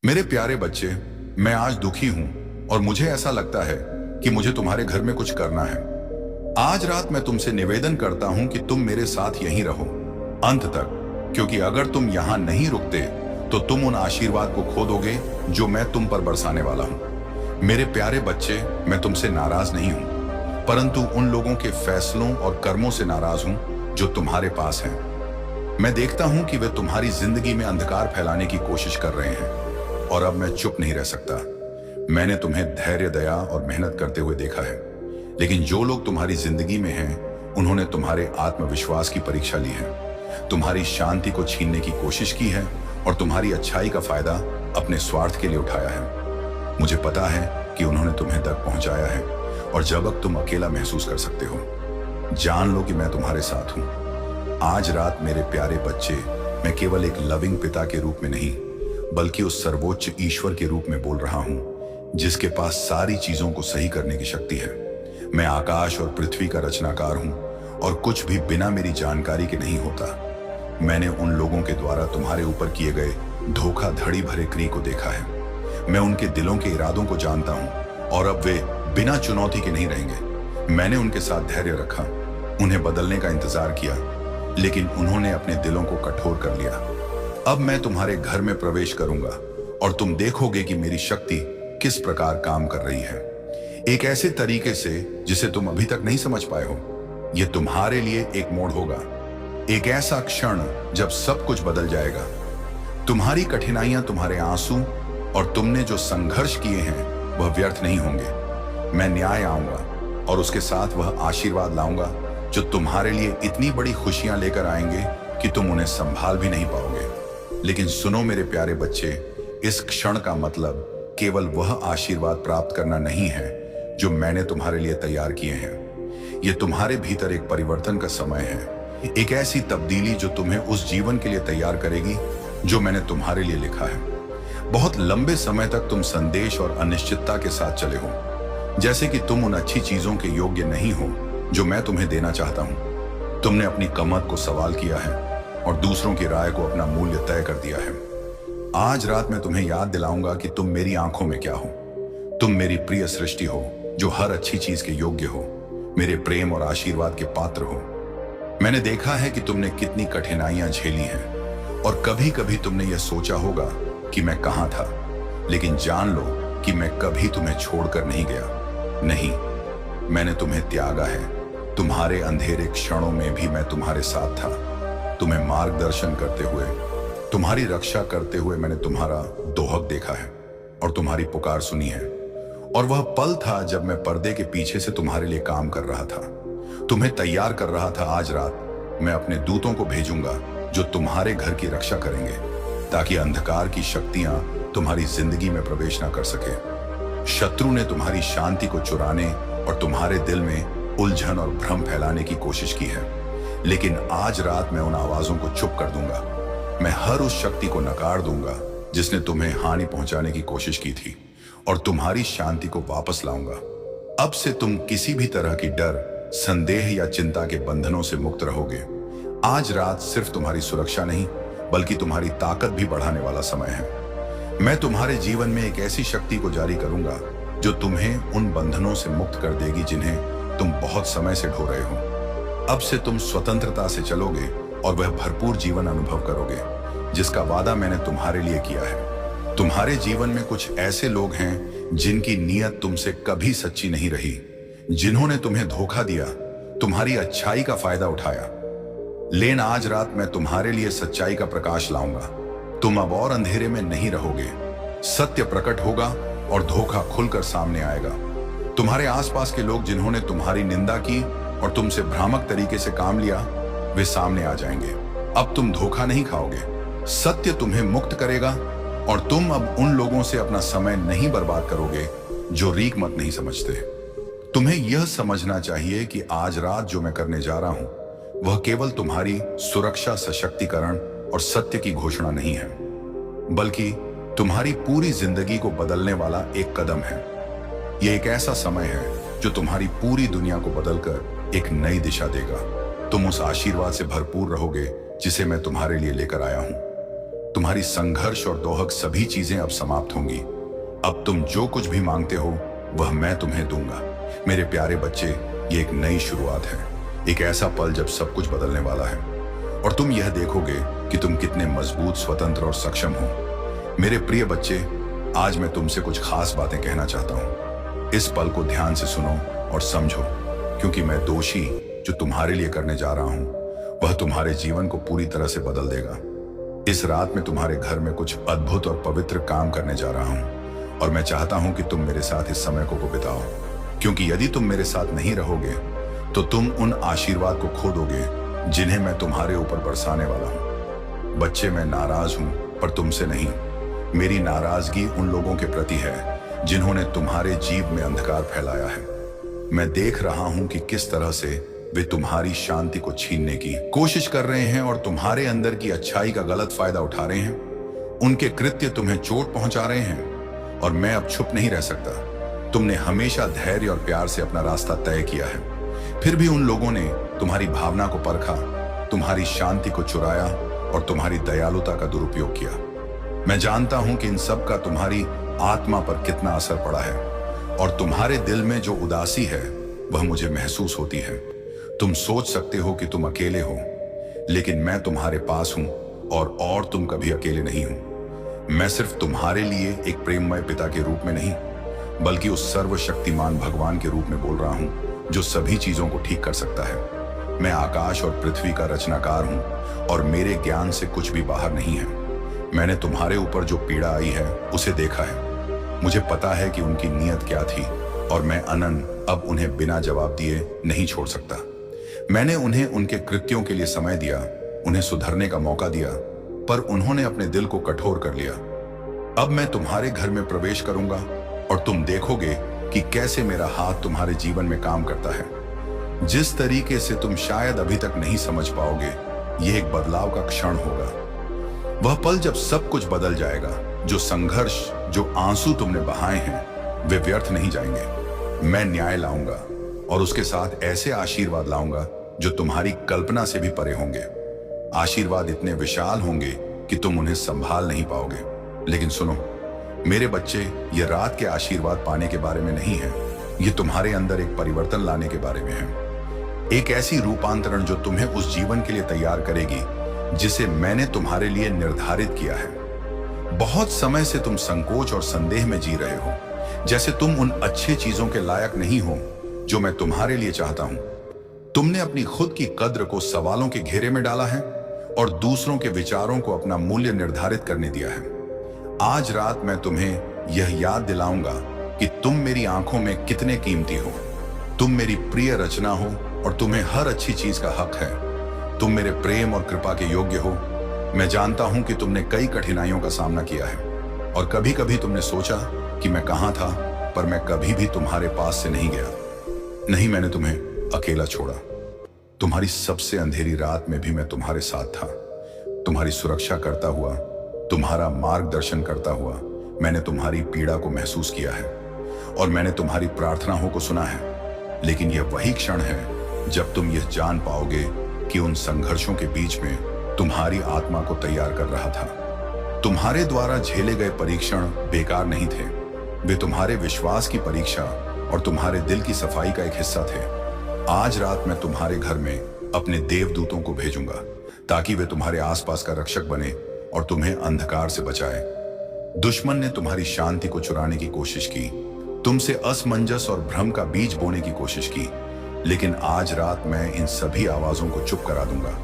मेरे प्यारे बच्चे, मैं आज दुखी हूं और मुझे ऐसा लगता है कि मुझे तुम्हारे घर में कुछ करना है। आज रात मैं तुमसे निवेदन करता हूं कि तुम मेरे साथ यहीं रहो अंत तक, क्योंकि अगर तुम यहां नहीं रुकते तो तुम उन आशीर्वाद को खो दोगे जो मैं तुम पर बरसाने वाला हूं। मेरे प्यारे बच्चे, मैं तुमसे नाराज नहीं हूं, परंतु उन लोगों के फैसलों और कर्मों से नाराज हूं जो तुम्हारे पास हैं। मैं देखता हूं कि वे तुम्हारी जिंदगी में अंधकार फैलाने की कोशिश कर रहे हैं और अब मैं चुप नहीं रह सकता। मैंने तुम्हें धैर्य, दया और मेहनत करते हुए देखा है, लेकिन जो लोग तुम्हारी जिंदगी में हैं, उन्होंने तुम्हारे आत्मविश्वास की परीक्षा ली है, तुम्हारी शांति को छीनने की कोशिश की है और तुम्हारी अच्छाई का फायदा अपने स्वार्थ के लिए उठाया है। मुझे पता है कि उन्होंने तुम्हें तक पहुंचाया है और जब अब तुम अकेला महसूस कर सकते हो, जान लो कि मैं तुम्हारे साथ हूं। आज रात मेरे प्यारे बच्चे, मैं केवल एक लविंग पिता के रूप में नहीं, बल्कि उस सर्वोच्च ईश्वर के रूप में बोल रहा हूं जिसके पास सारी चीजों को सही करने की शक्ति है। मैं आकाश और पृथ्वी का रचनाकार हूं और कुछ भी बिना मेरी जानकारी के नहीं होता। मैंने उन लोगों के द्वारा तुम्हारे ऊपर किए गए धोखाधड़ी भरे क्रिया को देखा है। मैं उनके दिलों के इरादों को जानता हूं और अब वे बिना चुनौती के नहीं रहेंगे। मैंने उनके साथ धैर्य रखा, उन्हें बदलने का इंतजार किया, लेकिन उन्होंने अपने दिलों को कठोर कर लिया। अब मैं तुम्हारे घर में प्रवेश करूंगा और तुम देखोगे कि मेरी शक्ति किस प्रकार काम कर रही है, एक ऐसे तरीके से जिसे तुम अभी तक नहीं समझ पाए हो। यह तुम्हारे लिए एक मोड़ होगा, एक ऐसा क्षण जब सब कुछ बदल जाएगा। तुम्हारी कठिनाइयां, तुम्हारे आंसू और तुमने जो संघर्ष किए हैं वह व्यर्थ नहीं होंगे। मैं न्याय आऊंगा और उसके साथ वह आशीर्वाद लाऊंगा जो तुम्हारे लिए इतनी बड़ी खुशियां लेकर आएंगे कि तुम उन्हें संभाल भी नहीं पाओगे। लेकिन सुनो मेरे प्यारे बच्चे, इस क्षण का मतलब केवल वह आशीर्वाद प्राप्त करना नहीं है जो मैंने तुम्हारे लिए तैयार किए हैं। यह तुम्हारे भीतर एक परिवर्तन का समय है, एक ऐसी तब्दीली जो तुम्हें उस जीवन के लिए तैयार करेगी जो मैंने तुम्हारे लिए लिखा है। बहुत लंबे समय तक तुम संदेश और अनिश्चितता के साथ चले हो, जैसे कि तुम उन अच्छी चीजों के योग्य नहीं हो जो मैं तुम्हें देना चाहता हूं। तुमने अपनी कमर को सवाल किया है और दूसरों की राय को अपना मूल्य तय कर दिया है। आज रात मैं तुम्हें याद दिलाऊंगा कि तुम मेरी आंखों में क्या हो। तुम मेरी प्रिय सृष्टि हो जो हर अच्छी चीज के योग्य हो, मेरे प्रेम और आशीर्वाद के पात्र हो। मैंने देखा है कि तुमने कितनी कठिनाइयां झेली हैं और कभी कभी तुमने यह सोचा होगा कि मैं कहां था, लेकिन जान लो कि मैं कभी तुम्हें छोड़कर नहीं गया। नहीं, मैंने तुम्हें त्यागा है। तुम्हारे अंधेरे क्षणों में भी मैं तुम्हारे साथ था। तुम्हें मार्गदर्शन करते हुए, तुम्हारी रक्षा करते हुए मैंने तुम्हारा दोहक देखा है और तुम्हारी पुकार सुनी है। और वह पल था जब मैं पर्दे के पीछे से तुम्हारे लिए काम कर रहा था, तुम्हें तैयार कर रहा था। आज रात मैं अपने दूतों को भेजूंगा जो तुम्हारे घर की रक्षा करेंगे, ताकि अंधकार की शक्तियां तुम्हारी जिंदगी में प्रवेश ना कर सके। शत्रु ने तुम्हारी शांति को चुराने और तुम्हारे दिल में उलझन और भ्रम फैलाने की कोशिश की है, लेकिन आज रात मैं उन आवाजों को चुप कर दूंगा। मैं हर उस शक्ति को नकार दूंगा जिसने तुम्हें हानि पहुंचाने की कोशिश की थी और तुम्हारी शांति को वापस लाऊंगा। अब से तुम किसी भी तरह की डर, संदेह या चिंता के बंधनों से मुक्त रहोगे। आज रात सिर्फ तुम्हारी सुरक्षा नहीं, बल्कि तुम्हारी ताकत भी बढ़ाने वाला समय है। मैं तुम्हारे जीवन में एक ऐसी शक्ति को जारी करूंगा जो तुम्हें उन बंधनों से मुक्त कर देगी जिन्हें तुम बहुत समय से ढो रहे हो। अब से तुम स्वतंत्रता से चलोगे और वह भरपूर जीवन अनुभव करोगे जिसका वादा मैंने तुम्हारे लिए किया है। तुम्हारे जीवन में कुछ ऐसे लोग हैं जिनकी नीयत तुमसे कभी सच्ची नहीं रही, जिन्होंने तुम्हें धोखा दिया, तुम्हारी अच्छाई का फायदा उठाया। लेकिन आज रात मैं तुम्हारे लिए सच्चाई का प्रकाश लाऊंगा। तुम अब और अंधेरे में नहीं रहोगे। सत्य प्रकट होगा और धोखा खुलकर सामने आएगा। तुम्हारे आसपास के लोग जिन्होंने तुम्हारी निंदा की और तुमसे भ्रामक तरीके से काम लिया, वे सामने आ जाएंगे। अब तुम धोखा नहीं खाओगे। सत्य तुम्हें मुक्त करेगा और तुम अब उन लोगों से अपना समय नहीं बर्बाद करोगे जो रीक मत नहीं समझते। तुम्हें यह समझना चाहिए कि आज रात जो मैं करने जा रहा हूं वह केवल तुम्हारी सुरक्षा, सशक्तिकरण और सत्य की घोषणा नहीं है, बल्कि तुम्हारी पूरी जिंदगी को बदलने वाला एक कदम है। यह एक ऐसा समय है जो तुम्हारी पूरी दुनिया को बदलकर एक नई दिशा देगा। तुम उस आशीर्वाद से भरपूर रहोगे जिसे मैं तुम्हारे लिए लेकर आया हूं। तुम्हारी संघर्ष और दोहक सभी चीजें अब समाप्त होंगी। अब तुम जो कुछ भी मांगते हो वह मैं तुम्हें दूंगा। मेरे प्यारे बच्चे, ये एक नई शुरुआत है, एक ऐसा पल जब सब कुछ बदलने वाला है और तुम यह देखोगे कि तुम कितने मजबूत, स्वतंत्र और सक्षम हो। मेरे प्रिय बच्चे, आज मैं तुमसे कुछ खास बातें कहना चाहता हूँ। इस पल को ध्यान से सुनो और समझो, क्योंकि मैं दोषी जो तुम्हारे लिए करने जा रहा हूँ वह तुम्हारे जीवन को पूरी तरह से बदल देगा। इस रात में तुम्हारे घर में कुछ अद्भुत और पवित्र काम करने जा रहा हूँ और मैं चाहता हूँ कि तुम मेरे साथ इस समय को बिताओ, क्योंकि यदि तुम मेरे साथ नहीं रहोगे तो तुम उन आशीर्वाद को खो दोगे जिन्हें मैं तुम्हारे ऊपर बरसाने वाला हूँ। बच्चे, मैं नाराज हूँ पर तुमसे नहीं। मेरी नाराजगी उन लोगों के प्रति है जिन्होंने तुम्हारे जीव में अंधकार फैलाया है। मैं देख रहा हूं कि किस तरह से वे तुम्हारी शांति को छीनने की कोशिश कर रहे हैं और तुम्हारे अंदर की अच्छाई का गलत फायदा उठा रहे हैं। उनके कृत्य तुम्हें चोट पहुंचा रहे हैं और मैं अब चुप नहीं रह सकता। तुमने हमेशा धैर्य और प्यार से अपना रास्ता तय किया है, फिर भी उन लोगों ने तुम्हारी भावना को परखा, तुम्हारी शांति को चुराया और तुम्हारी दयालुता का दुरुपयोग किया। मैं जानता हूं कि इन सब का तुम्हारी आत्मा पर कितना असर पड़ा है और तुम्हारे दिल में जो उदासी है वह मुझे महसूस होती है। तुम सोच सकते हो कि तुम अकेले हो, लेकिन मैं तुम्हारे पास हूं और तुम कभी अकेले नहीं हो। मैं सिर्फ तुम्हारे लिए एक प्रेममय पिता के रूप में नहीं, बल्कि उस सर्वशक्तिमान भगवान के रूप में बोल रहा हूं जो सभी चीजों को ठीक कर सकता है। मैं आकाश और पृथ्वी का रचनाकार हूं और मेरे ज्ञान से कुछ भी बाहर नहीं है। मैंने तुम्हारे ऊपर जो पीड़ा आई है उसे देखा है। मुझे पता है कि उनकी नीयत क्या थी और मैं अनंत अब उन्हें बिना जवाब दिए नहीं छोड़ सकता। मैंने उन्हें उनके कृत्यों के लिए समय दिया, उन्हें सुधरने का मौका दिया, पर उन्होंने अपने दिल को कठोर कर लिया। अब मैं तुम्हारे घर में प्रवेश करूंगा और तुम देखोगे कि कैसे मेरा हाथ तुम्हारे जीवन में काम करता है। जिस तरीके से तुम शायद अभी तक नहीं समझ पाओगे, यह एक बदलाव का क्षण होगा। वह पल जब सब कुछ बदल जाएगा। जो संघर्ष, जो आंसू तुमने बहाए हैं, वे व्यर्थ नहीं जाएंगे। मैं न्याय लाऊंगा और उसके साथ ऐसे आशीर्वाद लाऊंगा जो तुम्हारी कल्पना से भी परे होंगे। आशीर्वाद इतने विशाल होंगे कि तुम उन्हें संभाल नहीं पाओगे। लेकिन सुनो मेरे बच्चे, ये रात के आशीर्वाद पाने के बारे में नहीं है, ये तुम्हारे अंदर एक परिवर्तन लाने के बारे में है। एक ऐसी रूपांतरण जो तुम्हें उस जीवन के लिए तैयार करेगी जिसे मैंने तुम्हारे लिए निर्धारित किया है। बहुत समय से तुम संकोच और संदेह में जी रहे हो, जैसे तुम उन अच्छे चीजों के लायक नहीं हो जो मैं तुम्हारे लिए चाहता हूं। तुमने अपनी खुद की कद्र को सवालों के घेरे में डाला है और दूसरों के विचारों को अपना मूल्य निर्धारित करने दिया है। आज रात मैं तुम्हें यह याद दिलाऊंगा कि तुम मेरी आंखों में कितने कीमती हो। तुम मेरी प्रिय रचना हो और तुम्हें हर अच्छी चीज का हक है। तुम मेरे प्रेम और कृपा के योग्य हो। मैं जानता हूं कि तुमने कई कठिनाइयों का सामना किया है और कभी कभी तुमने सोचा कि मैं कहां था, पर मैं कभी भी तुम्हारे पास से नहीं गया। नहीं, मैंने तुम्हें अकेला छोड़ा। तुम्हारी सबसे अंधेरी रात में भी मैं तुम्हारे साथ था। तुम्हारी सुरक्षा करता हुआ, तुम्हारा मार्गदर्शन करता हुआ मैंने तुम्हारी पीड़ा को महसूस किया है और मैंने तुम्हारी प्रार्थनाओं को सुना है। लेकिन यह वही क्षण है जब तुम यह जान पाओगे कि उन संघर्षों के बीच में तुम्हारी आत्मा को तैयार कर रहा था। तुम्हारे द्वारा झेले गए परीक्षण बेकार नहीं थे, वे तुम्हारे विश्वास की परीक्षा और तुम्हारे दिल की सफाई का एक हिस्सा थे। आज रात मैं तुम्हारे घर में अपने देवदूतों को भेजूंगा ताकि वे तुम्हारे आसपास का रक्षक बने और तुम्हें अंधकार से बचाए। दुश्मन ने तुम्हारी शांति को चुराने की कोशिश की, तुमसे असमंजस और भ्रम का बीज बोने की कोशिश की, लेकिन आज रात मैं इन सभी आवाजों को चुप करा दूंगा।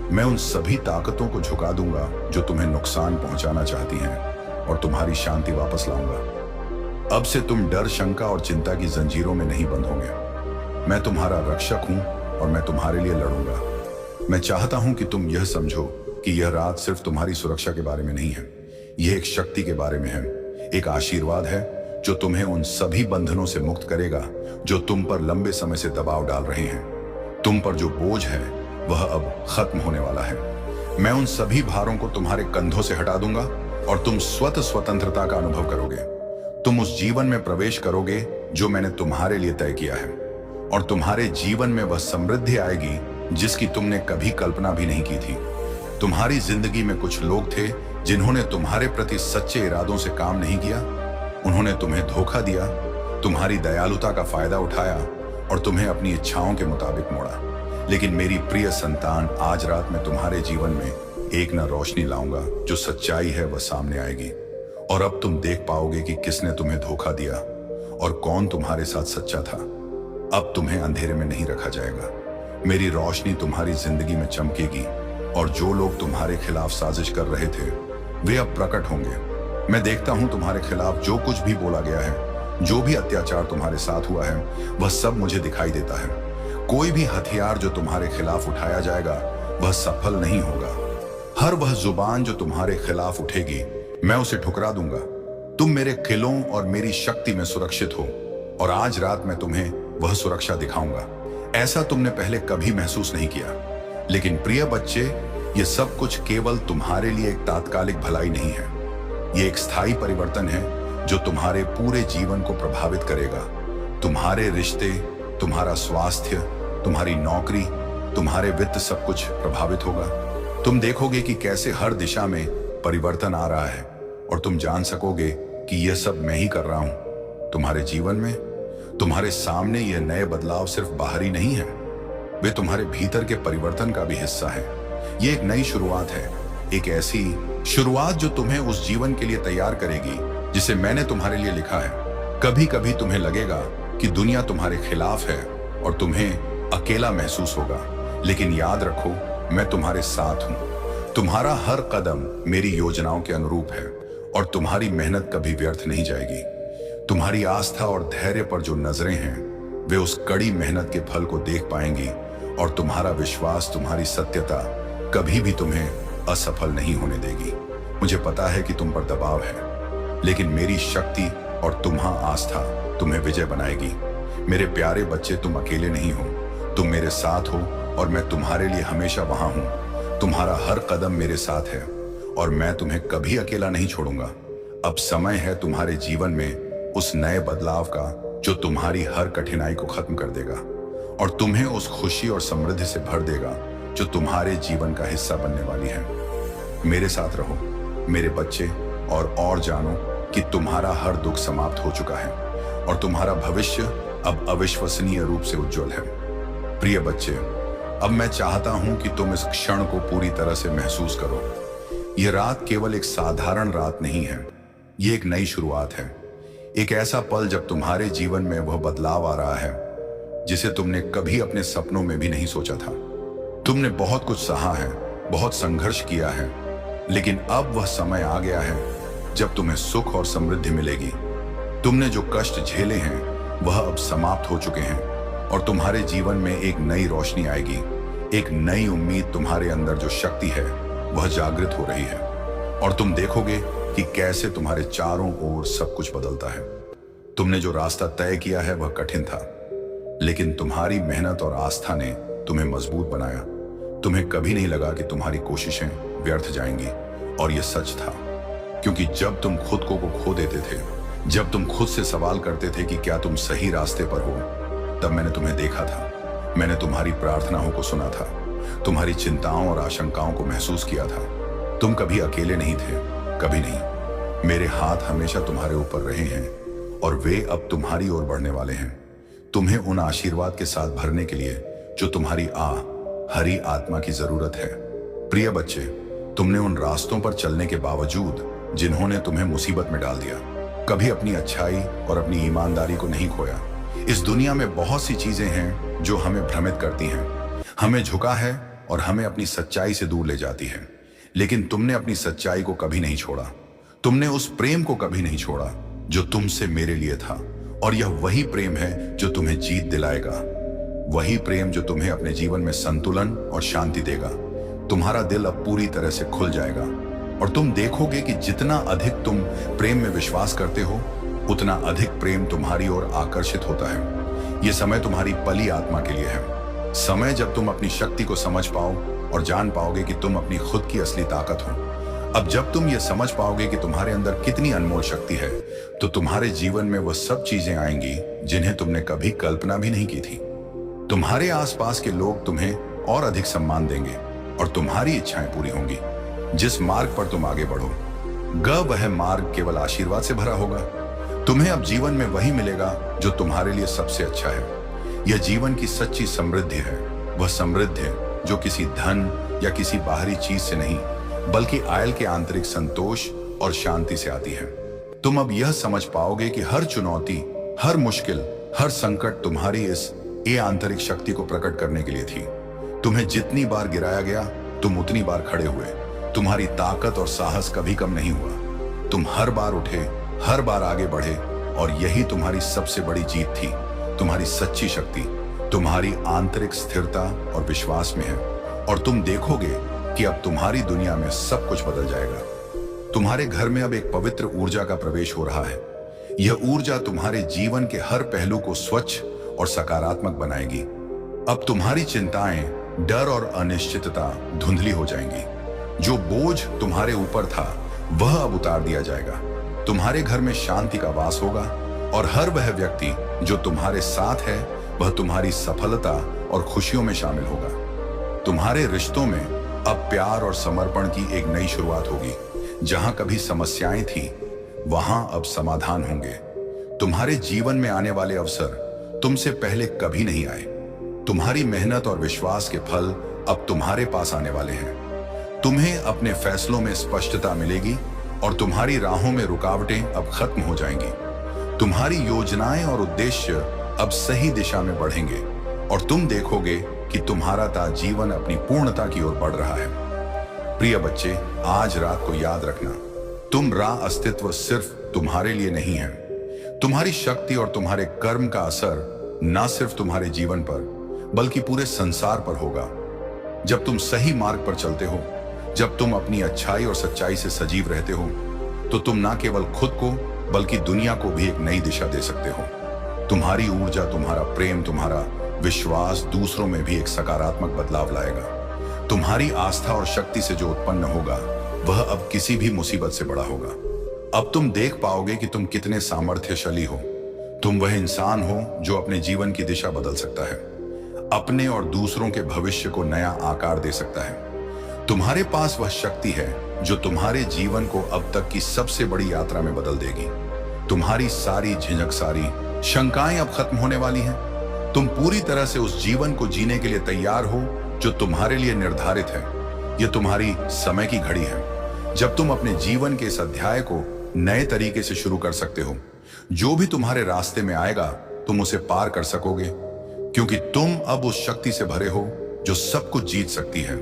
मैं उन सभी ताकतों को झुका दूंगा जो तुम्हें नुकसान पहुंचाना चाहती हैं और तुम्हारी शांति वापस लाऊंगा। अब से तुम डर, शंका और चिंता की जंजीरों में नहीं बंद होंगे। मैं तुम्हारा रक्षक हूं और मैं तुम्हारे लिए लड़ूंगा। मैं चाहता हूं कि तुम यह समझो कि यह रात सिर्फ तुम्हारी सुरक्षा के बारे में नहीं है, यह एक शक्ति के बारे में है, एक आशीर्वाद है जो तुम्हें उन सभी बंधनों से मुक्त करेगा जो तुम पर लंबे समय से दबाव डाल रहे हैं। तुम पर जो बोझ है वह अब खत्म होने वाला है। मैं उन सभी भारों को तुम्हारे कंधों से हटा दूंगा और तुम स्वतंत्रता का अनुभव करोगे। तुम उस जीवन में प्रवेश करोगे जो मैंने तुम्हारे लिए तय किया है और तुम्हारे जीवन में वह समृद्धि आएगी जिसकी तुमने कभी कल्पना भी नहीं की थी। तुम्हारी जिंदगी में कुछ लोग थे जिन्होंने तुम्हारे प्रति सच्चे इरादों से काम नहीं किया, उन्होंने तुम्हें धोखा दिया, तुम्हारी दयालुता का फायदा उठाया और तुम्हें अपनी इच्छाओं के मुताबिक मोड़ा। लेकिन मेरी प्रिय संतान, आज रात मैं तुम्हारे जीवन में एक न रोशनी लाऊंगा, जो सच्चाई है वह सामने आएगी और अब तुम देख पाओगे कि किसने तुम्हें धोखा दिया और कौन तुम्हारे साथ सच्चा था। अब तुम्हें अंधेरे में नहीं रखा जाएगा। मेरी रोशनी तुम्हारी जिंदगी में चमकेगी और जो लोग तुम्हारे खिलाफ साजिश कर रहे थे वे अब प्रकट होंगे। मैं देखता हूं तुम्हारे खिलाफ जो कुछ भी बोला गया है, जो भी अत्याचार तुम्हारे साथ हुआ है, वह सब मुझे दिखाई देता है। कोई भी हथियार जो तुम्हारे खिलाफ उठाया जाएगा वह सफल नहीं होगा। हर वह जुबान जो तुम्हारे खिलाफ उठेगी मैं उसे ठुकरा दूंगा। तुम मेरे किलों और मेरी शक्ति में सुरक्षित हो और आज रात मैं तुम्हें वह सुरक्षा दिखाऊंगा। ऐसा तुमने पहले कभी महसूस नहीं किया। लेकिन प्रिय बच्चे, ये सब कुछ केवल तुम्हारे लिए एक तात्कालिक भलाई नहीं है। ये एक स्थायी परिवर्तन है जो तुम्हारे पूरे जीवन को प्रभावित करेगा। तुम्हारे रिश्ते, तुम्हारा स्वास्थ्य, तुम्हारी नौकरी, तुम्हारे वित्त, सब कुछ प्रभावित होगा। तुम देखोगे कि कैसे हर दिशा में परिवर्तन आ रहा है और तुम जान सकोगे कि यह सब मैं ही कर रहा हूं। तुम्हारे जीवन में तुम्हारे सामने ये नए बदलाव सिर्फ बाहरी नहीं है, वे तुम्हारे भीतर के परिवर्तन का भी हिस्सा है। ये एक नई शुरुआत है, एक ऐसी शुरुआत जो तुम्हें उस जीवन के लिए तैयार करेगी जिसे मैंने तुम्हारे लिए लिखा है। कभी कभी तुम्हें लगेगा कि दुनिया तुम्हारे खिलाफ है और तुम्हें अकेला महसूस होगा, लेकिन याद रखो, मैं तुम्हारे साथ हूं। तुम्हारा हर कदम मेरी योजनाओं के अनुरूप है और तुम्हारी मेहनत कभी व्यर्थ नहीं जाएगी। तुम्हारी आस्था और धैर्य पर जो नजरें हैं वे उस कड़ी मेहनत के फल को देख पाएंगी और तुम्हारा विश्वास, तुम्हारी सत्यता कभी भी तुम्हें असफल नहीं होने देगी। मुझे पता है कि तुम पर दबाव है, लेकिन मेरी शक्ति और तुम्हारी आस्था तुम्हें विजय बनाएगी। मेरे प्यारे बच्चे, तुम अकेले नहीं हो, तुम मेरे साथ हो और मैं तुम्हारे लिए हमेशा वहां हूं। तुम्हारा हर कदम मेरे साथ है और मैं तुम्हें कभी अकेला नहीं छोड़ूंगा। अब समय है तुम्हारे जीवन में उस नए बदलाव का जो तुम्हारी हर कठिनाई को खत्म कर देगा और तुम्हें उस खुशी और समृद्धि से भर देगा जो तुम्हारे जीवन का हिस्सा बनने वाली है। मेरे साथ रहो मेरे बच्चे और जानो कि तुम्हारा हर दुख समाप्त हो चुका है और तुम्हारा भविष्य अब अविश्वसनीय रूप से उज्जवल है। प्रिय बच्चे, अब मैं चाहता हूं कि तुम इस क्षण को पूरी तरह से महसूस करो। यह रात केवल एक साधारण रात नहीं है, यह एक नई शुरुआत है। एक ऐसा पल जब तुम्हारे जीवन में वह बदलाव आ रहा है जिसे तुमने कभी अपने सपनों में भी नहीं सोचा था। तुमने बहुत कुछ सहा है, बहुत संघर्ष किया है, लेकिन अब वह समय आ गया है जब तुम्हें सुख और समृद्धि मिलेगी। तुमने जो कष्ट झेले हैं वह अब समाप्त हो चुके हैं और तुम्हारे जीवन में एक नई रोशनी आएगी। एक नई उम्मीद, तुम्हारे अंदर जो शक्ति है वह जागृत हो रही है और तुम देखोगे कि कैसे तुम्हारे चारों ओर सब कुछ बदलता है। तुमने जो रास्ता तय किया है वह कठिन था, लेकिन तुम्हारी मेहनत और आस्था ने तुम्हें मजबूत बनाया। तुम्हें कभी नहीं लगा कि तुम्हारी कोशिशें व्यर्थ जाएंगी और यह सच था, क्योंकि जब तुम खुद को खो देते थे, जब तुम खुद से सवाल करते थे कि क्या तुम सही रास्ते पर हो, तब मैंने तुम्हें देखा था। मैंने तुम्हारी प्रार्थनाओं को सुना था, तुम्हारी चिंताओं और आशंकाओं को महसूस किया था। तुम कभी अकेले नहीं थे, कभी नहीं। मेरे हाथ हमेशा तुम्हारे ऊपर रहे हैं और वे अब तुम्हारी ओर बढ़ने वाले हैं, तुम्हें उन आशीर्वाद के साथ भरने के लिए जो तुम्हारी हरी आत्मा की जरूरत है। प्रिय बच्चे, तुमने उन रास्तों पर चलने के बावजूद जिन्होंने तुम्हें मुसीबत में डाल दिया, कभी अपनी अच्छाई और अपनी ईमानदारी को नहीं खोया। इस दुनिया में बहुत सी चीजें हैं जो हमें भ्रमित करती हैं, हमें झुका है और हमें अपनी सच्चाई से दूर ले जाती है, लेकिन तुमने अपनी सच्चाई को कभी नहीं छोड़ा। तुमने उस प्रेम को कभी नहीं छोड़ा जो तुमसे मेरे लिए था, और यह वही प्रेम है जो तुम्हें जीत दिलाएगा, वही प्रेम जो तुम्हें अपने जीवन में संतुलन और शांति देगा। तुम्हारा दिल अब पूरी तरह से खुल जाएगा और तुम देखोगे कि जितना अधिक तुम प्रेम में विश्वास करते हो, उतना अधिक प्रेम तुम्हारी ओर आकर्षित होता है। यह समय तुम्हारी पली आत्मा के लिए है, समय जब तुम अपनी शक्ति को समझ पाओ और जान पाओगे कि तुम अपनी खुद की असली ताकत हो। अब जब तुम ये समझ पाओगे कि तुम्हारे अंदर कितनी अनमोल शक्ति है, तो तुम्हारे जीवन में वह सब चीजें आएंगी जिन्हें तुमने कभी कल्पना भी नहीं की थी। तुम्हारे आसपास के लोग तुम्हें और अधिक सम्मान देंगे और तुम्हारी इच्छाएं पूरी होंगी। जिस मार्ग पर तुम आगे बढ़ो वह मार्ग केवल आशीर्वाद से भरा होगा। तुम्हें अब जीवन में वही मिलेगा जो तुम्हारे लिए सबसे अच्छा है। यह जीवन की सच्ची समृद्धि है, वह समृद्धि जो किसी धन या किसी बाहरी चीज से नहीं बल्कि आयल के आंतरिक संतोष और शांति से आती है। तुम अब यह समझ पाओगे कि हर चुनौती, हर मुश्किल, हर संकट तुम्हारी इस आंतरिक शक्ति को प्रकट करने के लिए थी। तुम्हें जितनी बार गिराया गया तुम उतनी बार खड़े हुए। तुम्हारी ताकत और साहस कभी कम नहीं हुआ। तुम हर बार उठे, हर बार आगे बढ़े और यही तुम्हारी सबसे बड़ी जीत थी। तुम्हारी सच्ची शक्ति तुम्हारी आंतरिक स्थिरता और विश्वास में है और तुम देखोगे कि अब तुम्हारी दुनिया में सब कुछ बदल जाएगा। तुम्हारे घर में अब एक पवित्र ऊर्जा का प्रवेश हो रहा है। यह ऊर्जा तुम्हारे जीवन के हर पहलू को स्वच्छ और सकारात्मक बनाएगी। अब तुम्हारी चिंताएं, डर और अनिश्चितता धुंधली हो जाएंगी। जो बोझ तुम्हारे ऊपर था वह अब उतार दिया जाएगा। तुम्हारे घर में शांति का वास होगा और हर वह व्यक्ति जो तुम्हारे साथ है वह तुम्हारी सफलता और खुशियों में शामिल होगा। तुम्हारे रिश्तों में अब प्यार और समर्पण की एक नई शुरुआत होगी। जहां कभी समस्याएं थी वहां अब समाधान होंगे। तुम्हारे जीवन में आने वाले अवसर तुमसे पहले कभी नहीं आए। तुम्हारी मेहनत और विश्वास के फल अब तुम्हारे पास आने वाले हैं। तुम्हें अपने फैसलों में स्पष्टता मिलेगी और तुम्हारी राहों में रुकावटें अब खत्म हो जाएंगी। तुम्हारी योजनाएं और उद्देश्य अब सही दिशा में बढ़ेंगे और तुम देखोगे कि तुम्हारा जीवन अपनी पूर्णता की ओर बढ़ रहा है। प्रिय बच्चे, आज रात को याद रखना, तुम अस्तित्व सिर्फ तुम्हारे लिए नहीं है। तुम्हारी शक्ति और तुम्हारे कर्म का असर न सिर्फ तुम्हारे जीवन पर बल्कि पूरे संसार पर होगा। जब तुम सही मार्ग पर चलते हो, जब तुम अपनी अच्छाई और सच्चाई से सजीव रहते हो, तो तुम न केवल खुद को बल्कि दुनिया को भी एक नई दिशा दे सकते हो। तुम्हारी ऊर्जा, तुम्हारा प्रेम, तुम्हारा विश्वास दूसरों में भी एक सकारात्मक बदलाव लाएगा। तुम्हारी आस्था और शक्ति से जो उत्पन्न होगा वह अब किसी भी मुसीबत से बड़ा होगा। अब तुम देख पाओगे कि तुम कितने सामर्थ्यशाली हो। तुम वह इंसान हो जो अपने जीवन की दिशा बदल सकता है, अपने और दूसरों के भविष्य को नया आकार दे सकता है। तुम्हारे पास वह शक्ति है जो तुम्हारे जीवन को अब तक की सबसे बड़ी यात्रा में बदल देगी। तुम्हारी सारी झिझक, सारी शंकाएं अब खत्म होने वाली हैं। तुम पूरी तरह से उस जीवन को जीने के लिए तैयार हो जो तुम्हारे लिए निर्धारित है। यह तुम्हारी समय की घड़ी है जब तुम अपने जीवन के इस अध्याय को नए तरीके से शुरू कर सकते हो। जो भी तुम्हारे रास्ते में आएगा तुम उसे पार कर सकोगे, क्योंकि तुम अब उस शक्ति से भरे हो जो सब कुछ जीत सकती है।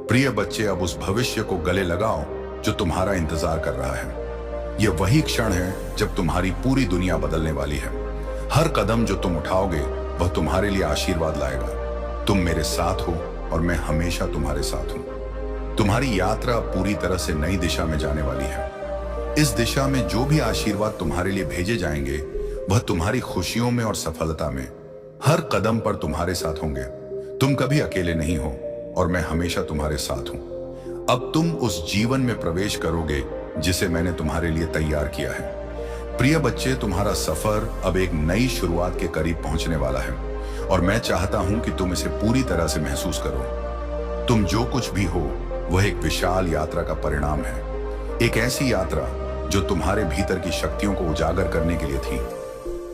प्रिय बच्चे, अब उस भविष्य को गले लगाओ जो तुम्हारा इंतजार कर रहा है। यह वही क्षण है जब तुम्हारी पूरी दुनिया बदलने वाली है। हर कदम जो तुम उठाओगे वह तुम्हारे लिए आशीर्वाद लाएगा। तुम मेरे साथ हो और मैं हमेशा तुम्हारे साथ हूं। तुम्हारी यात्रा पूरी तरह से नई दिशा में जाने वाली है। इस दिशा में जो भी आशीर्वाद तुम्हारे लिए भेजे जाएंगे वह तुम्हारी खुशियों में और सफलता में हर कदम पर तुम्हारे साथ होंगे। तुम कभी अकेले नहीं हो और मैं हमेशा तुम्हारे साथ हूं। अब तुम उस जीवन में प्रवेश करोगे जिसे मैंने तुम्हारे लिए तैयार किया है। प्रिय बच्चे, तुम्हारा सफर अब एक नई शुरुआत के करीब पहुंचने वाला है और मैं चाहता हूं कि तुम इसे पूरी तरह से महसूस करो। तुम जो कुछ भी हो वह एक विशाल यात्रा का परिणाम है। एक ऐसी यात्रा जो तुम्हारे भीतर की शक्तियों को उजागर करने के लिए थी।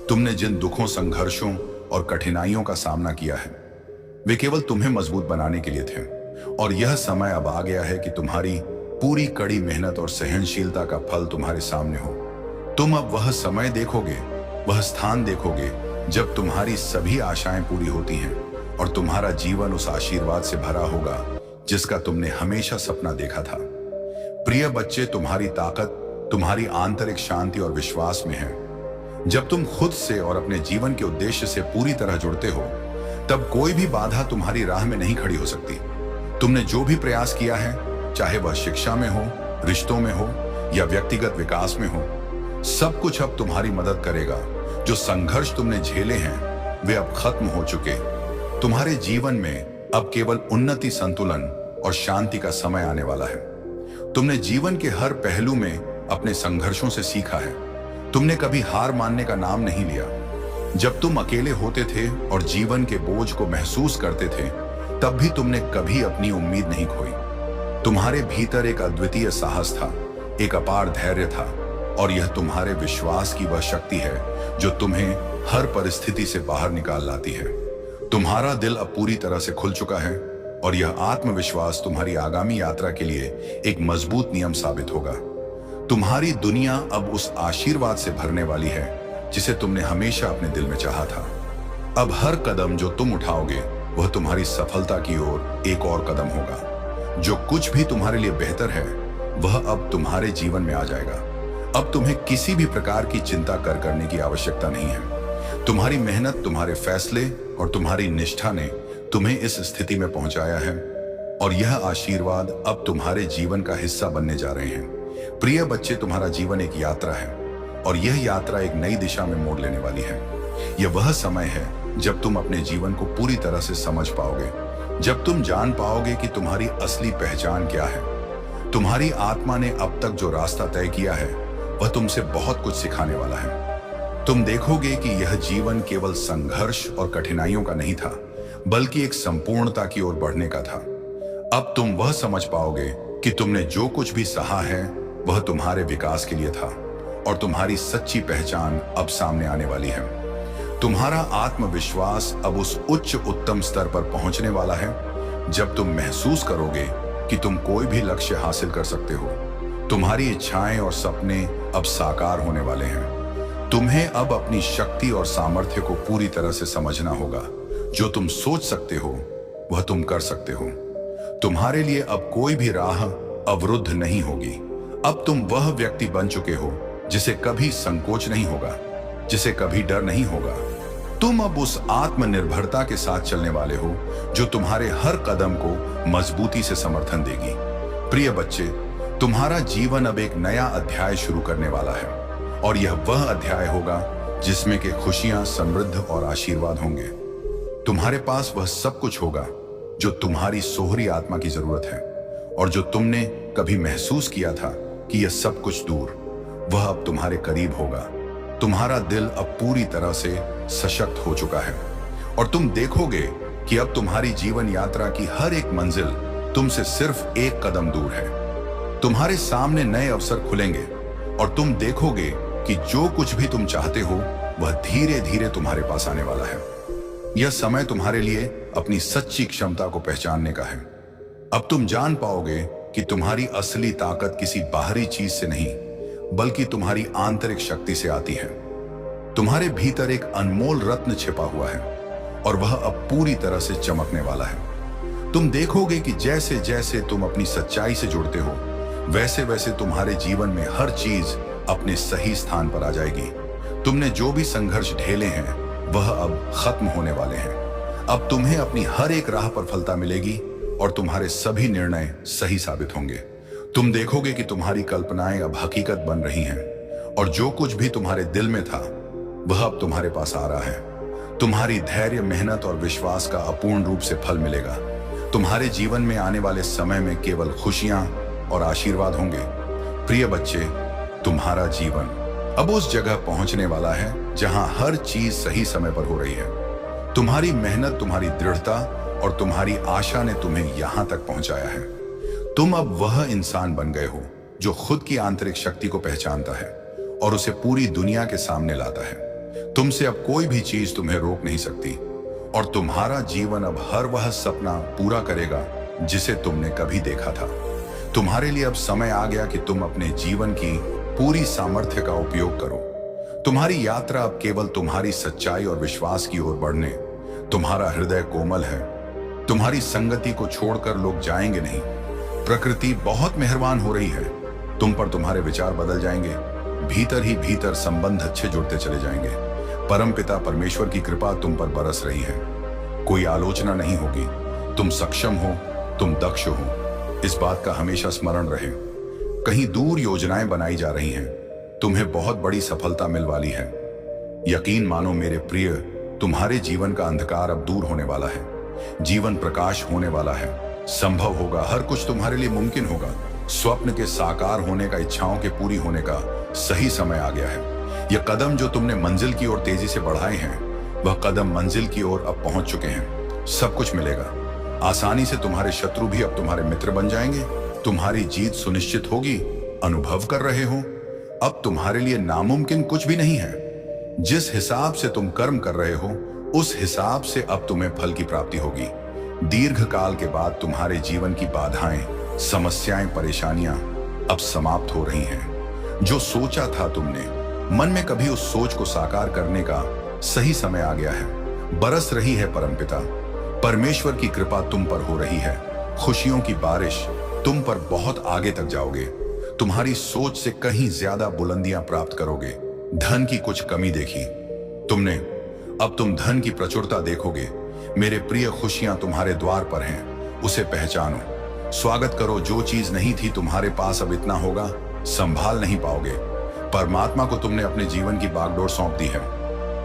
तुमने जिन दुखों, संघर्षों और कठिनाइयों का सामना किया है वे केवल तुम्हें मजबूत बनाने के लिए थे और यह समय अब आ गया है कि तुम्हारी पूरी कड़ी मेहनत और सहनशीलता का फल तुम्हारे सामने हो। तुम अब वह समय देखोगे, वह स्थान देखोगे जब तुम्हारी सभी आशाएं पूरी होती हैं और तुम्हारा जीवन उस आशीर्वाद से भरा होगा जिसका तुमने हमेशा सपना देखा था। प्रिय बच्चे, तुम्हारी ताकत तुम्हारी आंतरिक शांति और विश्वास में है। जब तुम खुद से और अपने जीवन के उद्देश्य से पूरी तरह जुड़ते हो तब कोई भी बाधा तुम्हारी राह में नहीं खड़ी हो सकती। तुमने जो भी प्रयास किया है, चाहे वह शिक्षा में हो, रिश्तों में हो या व्यक्तिगत विकास में हो, सब कुछ अब तुम्हारी मदद करेगा। जो संघर्ष तुमने झेले हैं वे अब खत्म हो चुके। तुम्हारे जीवन में अब केवल उन्नति, संतुलन और शांति का समय आने वाला है। तुमने जीवन के हर पहलू में अपने संघर्षों से सीखा है। तुमने कभी हार मानने का नाम नहीं लिया। जब तुम अकेले होते थे और जीवन के बोझ को महसूस करते थे तब भी तुमने कभी अपनी उम्मीद नहीं खोई। तुम्हारे भीतर एक अद्वितीय साहस था, एक अपार धैर्य था, और यह तुम्हारे विश्वास की वह शक्ति है जो तुम्हें हर परिस्थिति से बाहर निकाल लाती है। तुम्हारा दिल अब पूरी तरह से खुल चुका है और यह आत्मविश्वास तुम्हारी आगामी यात्रा के लिए एक मजबूत नियम साबित होगा। तुम्हारी दुनिया अब उस आशीर्वाद से भरने वाली है जिसे तुमने हमेशा अपने दिल में चाहा था। अब हर कदम जो तुम उठाओगे वह तुम्हारी सफलता की ओर एक और कदम होगा। जो कुछ भी तुम्हारे लिए बेहतर है वह अब तुम्हारे जीवन में आ जाएगा। अब तुम्हें किसी भी प्रकार की चिंता करने की आवश्यकता नहीं है। तुम्हारी मेहनत, तुम्हारे फैसले और तुम्हारी निष्ठा ने तुम्हें इस स्थिति में पहुंचाया है और यह आशीर्वाद अब तुम्हारे जीवन का हिस्सा बनने जा रहे हैं। प्रिय बच्चे, तुम्हारा जीवन एक यात्रा है और यह यात्रा एक नई दिशा में मोड़ लेने वाली है। यह वह समय है जब तुम अपने जीवन को पूरी तरह से समझ पाओगे, जब तुम जान पाओगे कि तुम्हारी असली पहचान क्या है। तुम्हारी आत्मा ने अब तक जो रास्ता तय किया है वह तुमसे बहुत कुछ सिखाने वाला है। तुम देखोगे कि यह जीवन केवल संघर्ष और कठिनाइयों का नहीं था, बल्कि एक संपूर्णता की ओर बढ़ने का था। अब तुम वह समझ पाओगे कि तुमने जो कुछ भी सहा है वह तुम्हारे विकास के लिए था और तुम्हारी सच्ची पहचान अब सामने आने वाली है। तुम्हारा आत्मविश्वास अब उस उच्च उत्तम स्तर पर पहुंचने वाला है जब तुम महसूस करोगे कि तुम कोई भी लक्ष्य हासिल कर सकते हो। तुम्हारी इच्छाएं और सपने अब साकार होने वाले हैं। तुम्हें अब अपनी शक्ति और सामर्थ्य को पूरी तरह से समझना होगा। जो तुम सोच सकते हो वह तुम कर सकते हो। तुम्हारे लिए अब कोई भी राह अवरुद्ध नहीं होगी। अब तुम वह व्यक्ति बन चुके हो जिसे कभी संकोच नहीं होगा, जिसे कभी डर नहीं होगा। तुम अब उस आत्मनिर्भरता के साथ चलने वाले हो जो तुम्हारे हर कदम को मजबूती से समर्थन देगी। प्रिय बच्चे, तुम्हारा जीवन अब एक नया अध्याय शुरू करने वाला है और यह वह अध्याय होगा जिसमें के खुशियां, समृद्ध और आशीर्वाद होंगे। तुम्हारे पास वह सब कुछ होगा जो तुम्हारी सोहरी आत्मा की जरूरत है और जो तुमने कभी महसूस किया था कि यह सब कुछ दूर, वह अब तुम्हारे करीब होगा। तुम्हारा दिल अब पूरी तरह से सशक्त हो चुका है और तुम देखोगे कि अब तुम्हारी जीवन यात्रा की हर एक मंजिल तुमसे सिर्फ एक कदम दूर है। तुम्हारे सामने नए अवसर खुलेंगे और तुम देखोगे कि जो कुछ भी तुम चाहते हो वह धीरे धीरे तुम्हारे पास आने वाला है। यह समय तुम्हारे लिए अपनी सच्ची क्षमता को पहचानने का है। अब तुम जान पाओगे कि तुम्हारी असली ताकत किसी बाहरी चीज से नहीं बल्कि तुम्हारी आंतरिक शक्ति से आती है। तुम्हारे भीतर एक अनमोल रत्न छिपा हुआ है और वह अब पूरी तरह से चमकने वाला है। तुम देखोगे कि जैसे जैसे तुम अपनी सच्चाई से जुड़ते हो वैसे वैसे तुम्हारे जीवन में हर चीज अपने सही स्थान पर आ जाएगी। तुमने जो भी संघर्ष ढेले हैं वह अब खत्म होने वाले हैं। अब तुम्हें अपनी हर एक राह पर फलता मिलेगी और तुम्हारे सभी निर्णय सही साबित होंगे। तुम देखोगे कि तुम्हारी कल्पनाएं अब हकीकत बन रही हैं और जो कुछ भी तुम्हारे दिल में था वह अब तुम्हारे पास आ रहा है। तुम्हारी धैर्य, मेहनत और विश्वास का अपूर्ण रूप से फल मिलेगा। तुम्हारे जीवन में आने वाले समय में केवल खुशियां और आशीर्वाद होंगे। प्रिय बच्चे, तुम्हारा जीवन अब उस जगह पहुंचने वाला है जहां हर चीज सही समय पर हो रही है। तुम्हारी मेहनत, तुम्हारी दृढ़ता और तुम्हारी आशा ने तुम्हें यहां तक पहुंचाया है। तुम अब वह इंसान बन गए हो जो खुद की आंतरिक शक्ति को पहचानता है और उसे पूरी दुनिया के सामने लाता है। तुमसे अब कोई भी चीज तुम्हें रोक नहीं सकती और तुम्हारा जीवन अब हर वह सपना पूरा करेगा जिसे तुमने कभी देखा था। तुम्हारे लिए अब समय आ गया कि तुम अपने जीवन की पूरी सामर्थ्य का उपयोग करो। तुम्हारी यात्रा अब केवल तुम्हारी सच्चाई और विश्वास की ओर बढ़ने। तुम्हारा हृदय कोमल है। तुम्हारी संगति को छोड़कर लोग जाएंगे नहीं। प्रकृति बहुत मेहरबान हो रही है। तुम पर तुम्हारे विचार बदल जाएंगे। भीतर ही भीतर संबंध अच्छे जुड़ते चले जाएंगे। परमपिता परमेश्वर की कृपा तुम पर बरस रही है। कोई आलोचना नहीं होगी। तुम सक्षम हो, तुम दक्ष हो, इस बात का हमेशा स्मरण रहे। कहीं दूर योजनाएं बनाई जा रही हैं। तुम्हें बहुत बड़ी सफलता मिल वाली है। यकीन मानो मेरे प्रिय, तुम्हारे जीवन का अंधकार अब दूर होने वाला है। जीवन प्रकाश होने वाला है। संभव होगा, हर कुछ तुम्हारे लिए मुमकिन होगा। स्वप्न के साकार होने का, इच्छाओं के पूरी होने का सही समय आ गया है। यह कदम जो तुमने मंजिल की ओर तेजी से बढ़ाए हैं वह कदम मंजिल की ओर अब पहुंच चुके हैं। सब कुछ मिलेगा। आसानी से तुम्हारे शत्रु भी अब तुम्हारे मित्र बन जाएंगे तुम्हारी जीत सुनिश्चित होगी अनुभव कर रहे हो। अब तुम्हारे लिए नामुमकिन कुछ भी नहीं है। जिस हिसाब से तुम कर्म कर रहे हो उस हिसाब से अब तुम्हें फल की प्राप्ति होगी। दीर्घ काल के बाद तुम्हारे जीवन की बाधाएं, समस्याएं, परेशानियां अब समाप्त हो रही हैं। जो सोचा था तुमने मन में, कभी उस सोच को साकार करने का सही समय आ गया है। बरस रही है परमपिता परमेश्वर की कृपा तुम पर हो रही है। खुशियों की बारिश, तुम पर बहुत आगे तक जाओगे। तुम्हारी सोच से कहीं ज्यादा बुलंदियां प्राप्त करोगे। धन की कुछ कमी देखी तुमने, अब तुम धन की प्रचुरता देखोगे। मेरे प्रिय, खुशियां तुम्हारे द्वार पर हैं, उसे पहचानो, स्वागत करो। जो चीज नहीं थी तुम्हारे पास अब इतना होगा, संभाल नहीं पाओगे। परमात्मा को तुमने अपने जीवन की बागडोर सौंप दी है।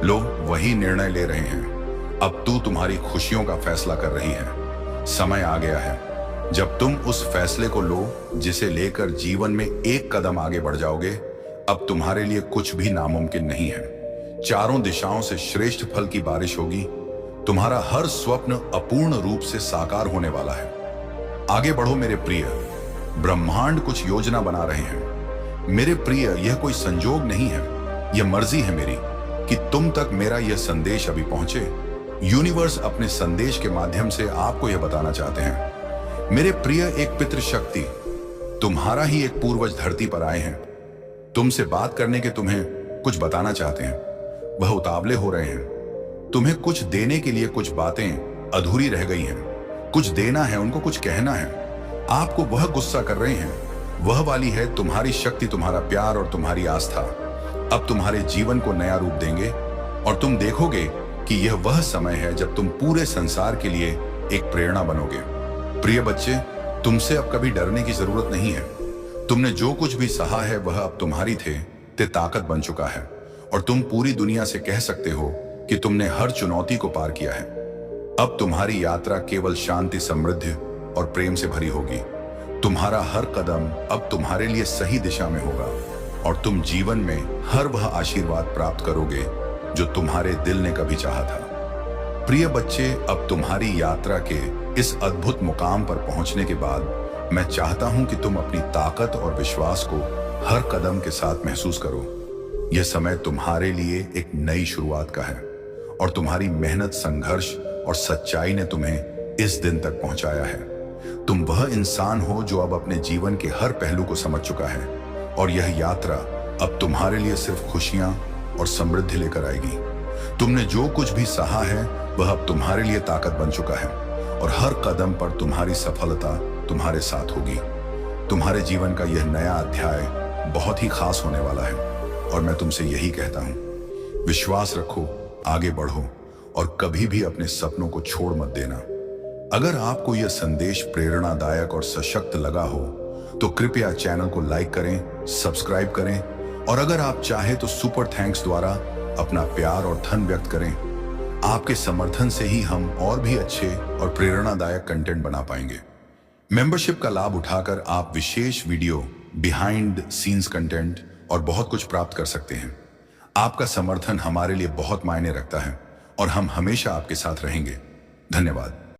लो, वही निर्णय ले रहे हैं। अब तू तुम्हारी खुशियों का फैसला कर रही है। समय आ गया है जब तुम उस फैसले को लो जिसे लेकर जीवन में एक कदम आगे बढ़ जाओगे। अब तुम्हारे लिए कुछ भी नामुमकिन नहीं है। चारों दिशाओं से श्रेष्ठ फल की बारिश होगी। तुम्हारा हर स्वप्न अपूर्ण रूप से साकार होने वाला है। आगे बढ़ो मेरे प्रिय, ब्रह्मांड कुछ योजना बना रहे हैं। मेरे प्रिय, यह कोई संजोग नहीं है, यह मर्जी है मेरी कि तुम तक मेरा यह संदेश अभी पहुंचे। यूनिवर्स अपने संदेश के माध्यम से आपको यह बताना चाहते हैं। मेरे प्रिय, एक पितृशक्ति, तुम्हारा ही एक पूर्वज धरती पर आए हैं। तुमसे बात करने के तुम्हें कुछ बताना चाहते हैं। वह उतावले हो रहे हैं। तुम्हें कुछ देने के लिए कुछ बातें अधूरी रह गई हैं। कुछ देना है, उनको कुछ कहना है। आपको वह गुस्सा कर रहे हैं, वह वाली है तुम्हारी शक्ति, तुम्हारा प्यार और तुम्हारी आस्था अब तुम्हारे जीवन को नया रूप देंगे। और तुम देखोगे कि यह वह समय है जब तुम पूरे संसार के लिए एक प्रेरणा बनोगे। प्रिय बच्चे, तुमसे अब कभी डरने की जरूरत नहीं है। तुमने जो कुछ भी सहा है वह अब तुम्हारी ते ताकत बन चुका है। और तुम पूरी दुनिया से कह सकते हो कि तुमने हर चुनौती को पार किया है। अब तुम्हारी यात्रा केवल शांति, समृद्धि और प्रेम से भरी होगी। तुम्हारा हर कदम अब तुम्हारे लिए सही दिशा में होगा और तुम जीवन में हर वह आशीर्वाद प्राप्त करोगे जो तुम्हारे दिल ने कभी चाहा था। प्रिय बच्चे, अब तुम्हारी यात्रा के इस अद्भुत मुकाम पर पहुंचने के बाद मैं चाहता हूं कि तुम अपनी ताकत और विश्वास को हर कदम के साथ महसूस करो। यह समय तुम्हारे लिए एक नई शुरुआत का है और तुम्हारी मेहनत, संघर्ष और सच्चाई ने तुम्हें इस दिन तक पहुंचाया है। तुम वह इंसान हो जो अब अपने जीवन के हर पहलू को समझ चुका है और यह यात्रा अब तुम्हारे लिए सिर्फ खुशियां और समृद्धि लेकर आएगी। तुमने जो कुछ भी सहा है वह अब तुम्हारे लिए ताकत बन चुका है और हर कदम पर तुम्हारी सफलता तुम्हारे साथ होगी। तुम्हारे जीवन का यह नया अध्याय बहुत ही खास होने वाला है और मैं तुमसे यही कहता हूं, विश्वास रखो, आगे बढ़ो और कभी भी अपने सपनों को छोड़ मत देना। अगर आपको यह संदेश प्रेरणादायक और सशक्त लगा हो तो कृपया चैनल को लाइक करें, सब्सक्राइब करें और अगर आप चाहें तो सुपर थैंक्स द्वारा अपना प्यार और धन व्यक्त करें। आपके समर्थन से ही हम और भी अच्छे और प्रेरणादायक कंटेंट बना पाएंगे। मेंबरशिप का लाभ उठाकर आप विशेष वीडियो, बिहाइंड सीन्स कंटेंट और बहुत कुछ प्राप्त कर सकते हैं। आपका समर्थन हमारे लिए बहुत मायने रखता है और हम हमेशा आपके साथ रहेंगे। धन्यवाद।